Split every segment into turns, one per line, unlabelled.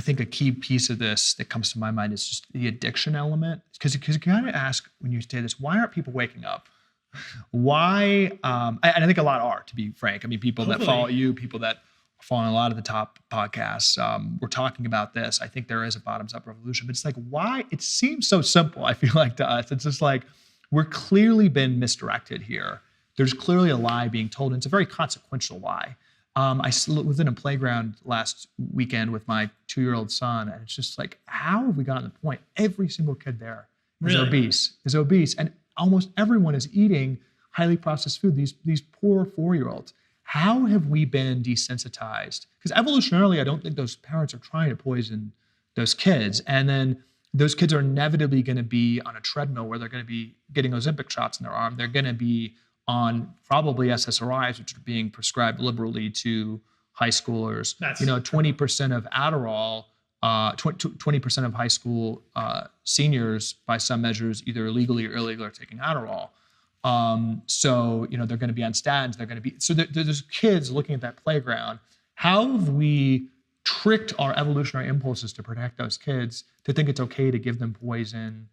think a key piece of this that comes to my mind is just the addiction element. Because you kind of ask when you say this, why aren't people waking up? Why? And I think a lot are, to be frank. I mean, people that follow you, people that follow a lot of the top podcasts, we're talking about this. I think there is a bottoms-up revolution, but it's like, why? It seems so simple, I feel like, to us. It's just like, we're clearly been misdirected here. There's clearly a lie being told, and it's a very consequential lie. I was in a playground last weekend with my 2-year-old son, and it's just like, how have we gotten to the point? Every single kid there is obese, and almost everyone is eating highly processed food. These poor 4-year-olds. How have we been desensitized? Because evolutionarily, I don't think those parents are trying to poison those kids, and then those kids are inevitably going to be on a treadmill where they're going to be getting Ozempic shots in their arm. They're going to be on probably SSRIs, which are being prescribed liberally to high schoolers. 20% of Adderall, 20% of high school seniors, by some measures, either illegally or illegally, are taking Adderall. So they're going to be on statins. They're going to be there's kids looking at that playground. How have we tricked our evolutionary impulses to protect those kids to think it's okay to give them poison,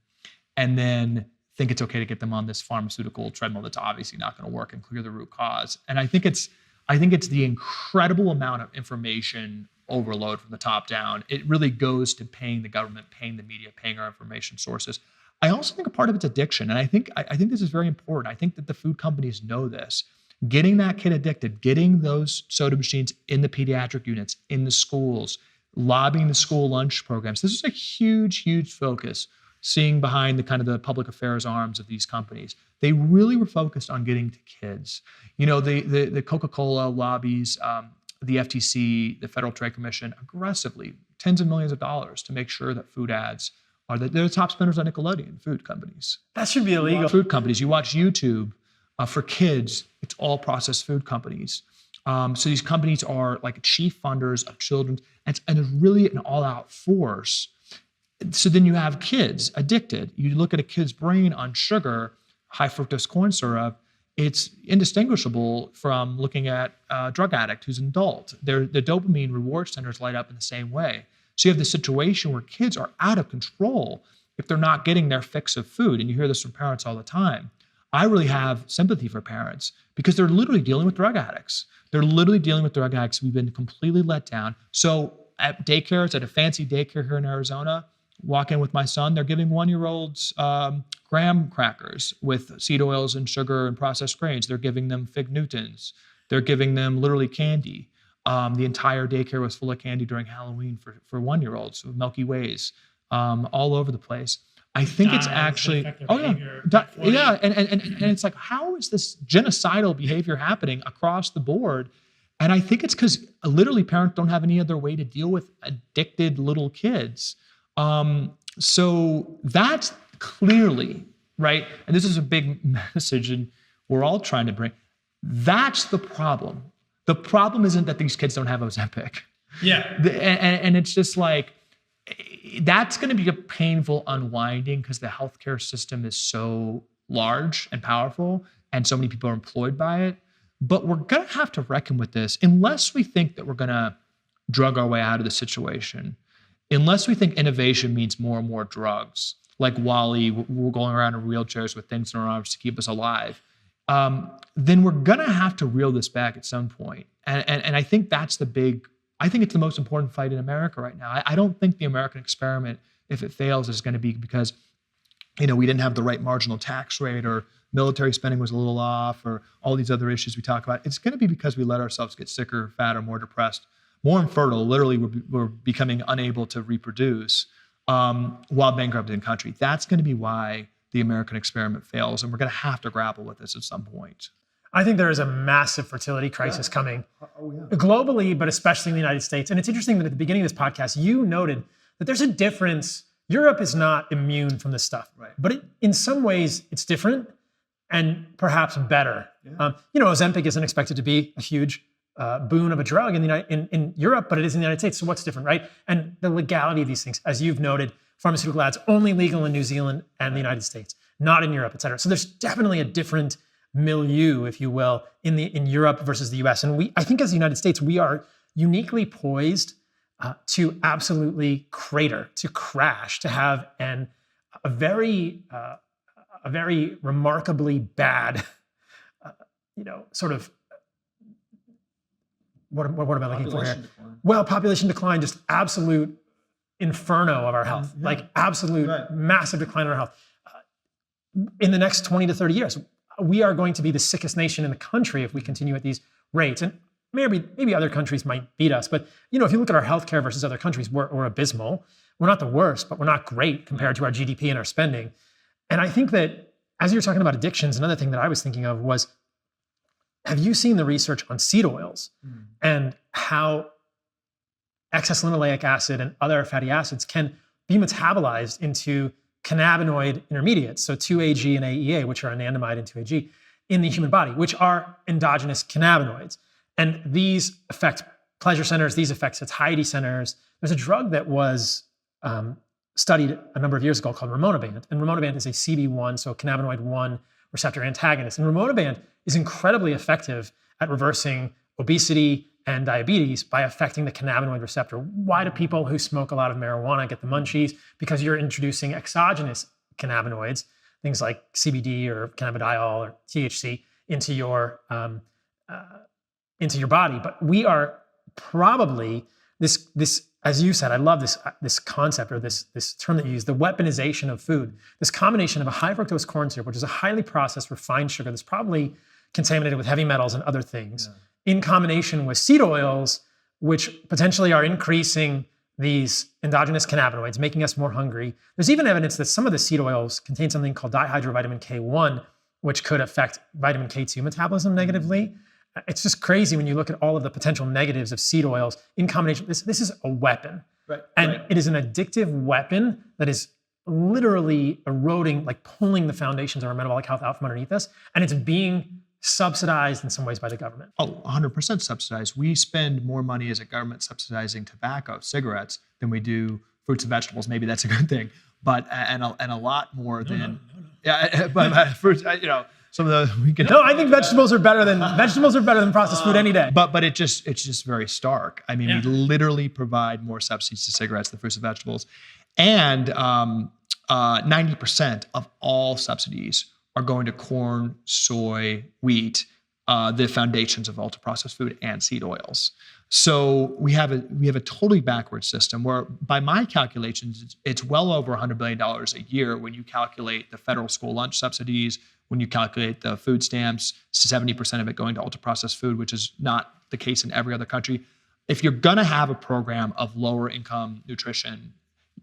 and then think it's okay to get them on this pharmaceutical treadmill that's obviously not going to work and clear the root cause? And I think it's the incredible amount of information overload from the top down. It really goes to paying the government, paying the media, paying our information sources. I also think a part of it's addiction, and I think this is very important. I think that the food companies know this. Getting that kid addicted, getting those soda machines in the pediatric units, in the schools, lobbying the school lunch programs. This is a huge, huge focus. Seeing behind the kind of the public affairs arms of these companies, they really were focused on getting to kids. The Coca-Cola lobbies, the FTC, the Federal Trade Commission, aggressively, tens of millions of dollars to make sure that food ads they're the top spenders on Nickelodeon, food companies.
That should be illegal.
Food companies. You watch YouTube for kids, it's all processed food companies. So these companies are like chief funders of children, and it's really an all-out force. So then you have kids addicted. You look at a kid's brain on sugar, high fructose corn syrup, it's indistinguishable from looking at a drug addict who's an adult. The dopamine reward centers light up in the same way. So you have the situation where kids are out of control if they're not getting their fix of food. And you hear this from parents all the time. I really have sympathy for parents because they're literally dealing with drug addicts. We've been completely let down. So at daycares, at a fancy daycare here in Arizona, walk in with my son, they're giving 1-year-olds graham crackers with seed oils and sugar and processed grains. They're giving them Fig Newtons. They're giving them literally candy. The entire daycare was full of candy during Halloween for 1-year-olds, with Milky Ways all over the place. I think it's actually, and it's like, how is this genocidal behavior happening across the board? And I think it's because literally parents don't have any other way to deal with addicted little kids. So that's clearly, right? And this is a big message, and we're all trying to bring, that's the problem. The problem isn't that these kids don't have Ozempic.
Yeah.
And it's just like, that's going to be a painful unwinding because the healthcare system is so large and powerful and so many people are employed by it. But we're going to have to reckon with this unless we think that we're going to drug our way out of the situation. Unless we think innovation means more and more drugs, like Wall-E, we're going around in wheelchairs with things in our arms to keep us alive, then we're going to have to reel this back at some point. And I think that's I think it's the most important fight in America right now. I don't think the American experiment, if it fails, is going to be because, we didn't have the right marginal tax rate or military spending was a little off or all these other issues we talk about. It's going to be because we let ourselves get sicker, fatter, more depressed, more infertile. Literally, we're becoming unable to reproduce while bankrupting the country. That's going to be why the American experiment fails, and we're going to have to grapple with this at some point.
I think there is a massive fertility crisis coming globally, but especially in the United States. And it's interesting that at the beginning of this podcast, you noted that there's a difference. Europe is not immune from this stuff,
right?
But in some ways, it's different and perhaps better. Yeah. Ozempic isn't expected to be a huge boon of a drug in Europe, but it is in the United States. So what's different, right? And the legality of these things, as you've noted, pharmaceutical ads only legal in New Zealand and the United States, not in Europe, et cetera. So there's definitely a different milieu, if you will, in Europe versus the US. And I think as the United States, we are uniquely poised to absolutely crater, to crash, to have a very remarkably bad, sort of, what am I looking for here?
Decline.
Well, population decline, just absolute inferno of our health, like absolute massive decline in our health. In the next 20 to 30 years, we are going to be the sickest nation in the country if we continue at these rates. And maybe other countries might beat us, but if you look at our healthcare versus other countries, we're abysmal. We're not the worst, but we're not great compared to our GDP and our spending. And I think that as you're talking about addictions, another thing that I was thinking of was, have you seen the research on seed oils and how excess linoleic acid and other fatty acids can be metabolized into cannabinoid intermediates, so 2-AG and AEA, which are anandamide and 2-AG, in the human body, which are endogenous cannabinoids. And these affect pleasure centers, these affect satiety centers. There's a drug that was studied a number of years ago called rimonabant. And rimonabant is a CB1, so cannabinoid 1 receptor antagonist. And rimonabant is incredibly effective at reversing obesity and diabetes by affecting the cannabinoid receptor. Why do people who smoke a lot of marijuana get the munchies? Because you're introducing exogenous cannabinoids, things like CBD or cannabidiol or THC, into your body. But we are probably this, as you said, I love this concept, or this term that you use, the weaponization of food. This combination of a high fructose corn syrup, which is a highly processed refined sugar that's probably contaminated with heavy metals and other things, in combination with seed oils, which potentially are increasing these endogenous cannabinoids, making us more hungry. There's even evidence that some of the seed oils contain something called dihydrovitamin K1, which could affect vitamin K2 metabolism negatively. It's just crazy when you look at all of the potential negatives of seed oils in combination. This is a weapon. And it is an addictive weapon that is literally eroding, like pulling the foundations of our metabolic health out from underneath us. And it's being subsidized in some ways by the government.
100% subsidized. We spend more money as a government subsidizing tobacco, cigarettes, than we do fruits and vegetables. Maybe that's a good thing, but and a lot more than but fruits. Some of the we can.
No, I think vegetables are better than processed food any day.
But it's just very stark. I mean, we literally provide more subsidies to cigarettes than fruits and vegetables, and 90% of all subsidies are going to corn, soy, wheat, the foundations of ultra-processed food, and seed oils. So we have a totally backward system where, by my calculations, it's well over $100 billion a year when you calculate the federal school lunch subsidies, when you calculate the food stamps, 70% of it going to ultra-processed food, which is not the case in every other country. If you're going to have a program of lower income nutrition,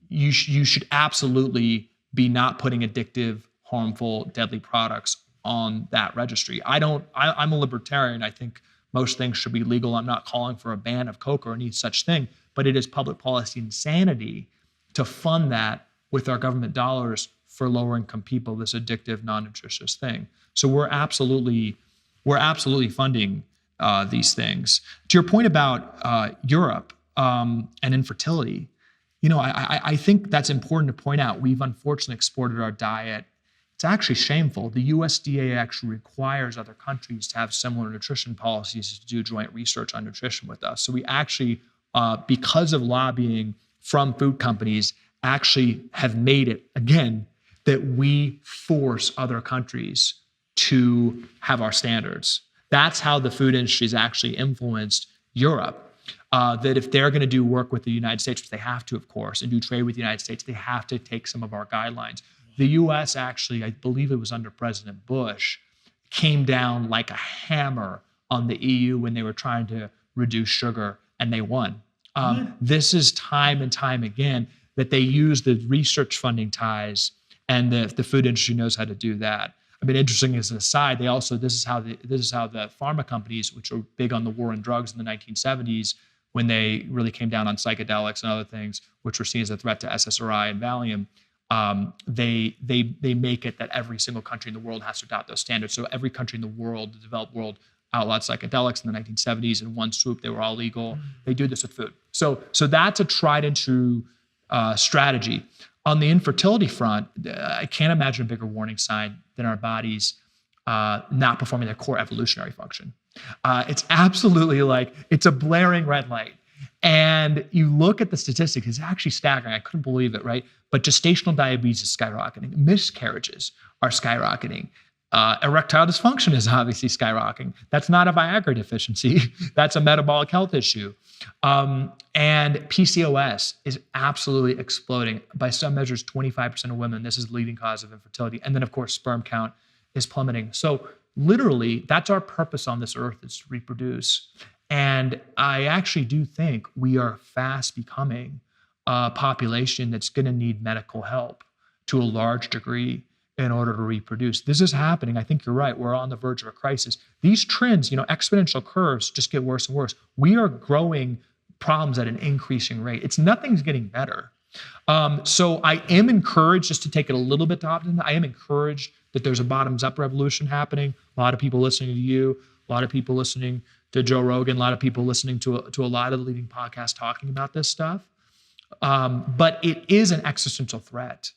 you should absolutely be not putting addictive, harmful, deadly products on that registry. I'm a libertarian. I think most things should be legal. I'm not calling for a ban of Coke or any such thing, but it is public policy insanity to fund that with our government dollars for lower income people, this addictive, non-nutritious thing. So we're absolutely funding these things. To your point about Europe and infertility, I think that's important to point out. We've unfortunately exported our diet. It's actually shameful. The USDA actually requires other countries to have similar nutrition policies to do joint research on nutrition with us. So we actually, because of lobbying from food companies, actually have made it, again, that we force other countries to have our standards. That's how the food industry has actually influenced Europe. That if they're going to do work with the United States, which they have to, of course, and do trade with the United States, they have to take some of our guidelines. The US actually, I believe it was under President Bush, came down like a hammer on the EU when they were trying to reduce sugar, and they won. This is time and time again that they use the research funding ties, and the food industry knows how to do that. I mean, interesting as an aside, this is how the pharma companies, which were big on the war on drugs in the 1970s, when they really came down on psychedelics and other things, which were seen as a threat to SSRI and Valium, they make it that every single country in the world has to adopt those standards. So every country in the world, the developed world, outlawed psychedelics in the 1970s. In one swoop, they were all legal. They do this with food. So that's a tried and true strategy. On the infertility front, I can't imagine a bigger warning sign than our bodies not performing their core evolutionary function. It's absolutely it's a blaring red light. And you look at the statistics, it's actually staggering. I couldn't believe it, right? But gestational diabetes is skyrocketing. Miscarriages are skyrocketing. Erectile dysfunction is obviously skyrocketing. That's not a Viagra deficiency. That's a metabolic health issue. And PCOS is absolutely exploding. By some measures, 25% of women, this is the leading cause of infertility. And then, of course, sperm count is plummeting. So literally, that's our purpose on this earth, is to reproduce. And I actually do think we are fast becoming a population that's going to need medical help to a large degree in order to reproduce. This is happening. I think you're right. We're on the verge of a crisis. These trends, exponential curves just get worse and worse. We are growing problems at an increasing rate. Nothing's getting better. So I am encouraged, just to take it a little bit to optimism, I am encouraged that there's a bottoms-up revolution happening. A lot of people listening to you, a lot of people listening to Joe Rogan, a lot of people listening to a lot of the leading podcasts talking about this stuff. But it is an existential threat.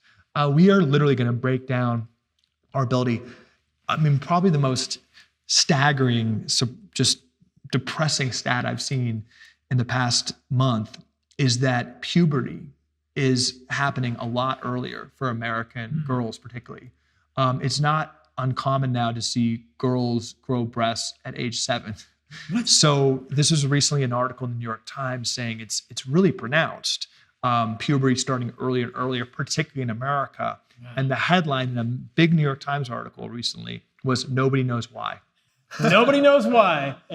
We are literally going to break down our ability. Probably the most staggering, just depressing stat I've seen in the past month is that puberty is happening a lot earlier for American girls, particularly. It's not uncommon now to see girls grow breasts at age 7. What? So this was recently an article in the New York Times saying it's really pronounced. Puberty starting earlier and earlier, particularly in America. Yeah. And the headline in a big New York Times article recently was, "Nobody knows why." Nobody knows why.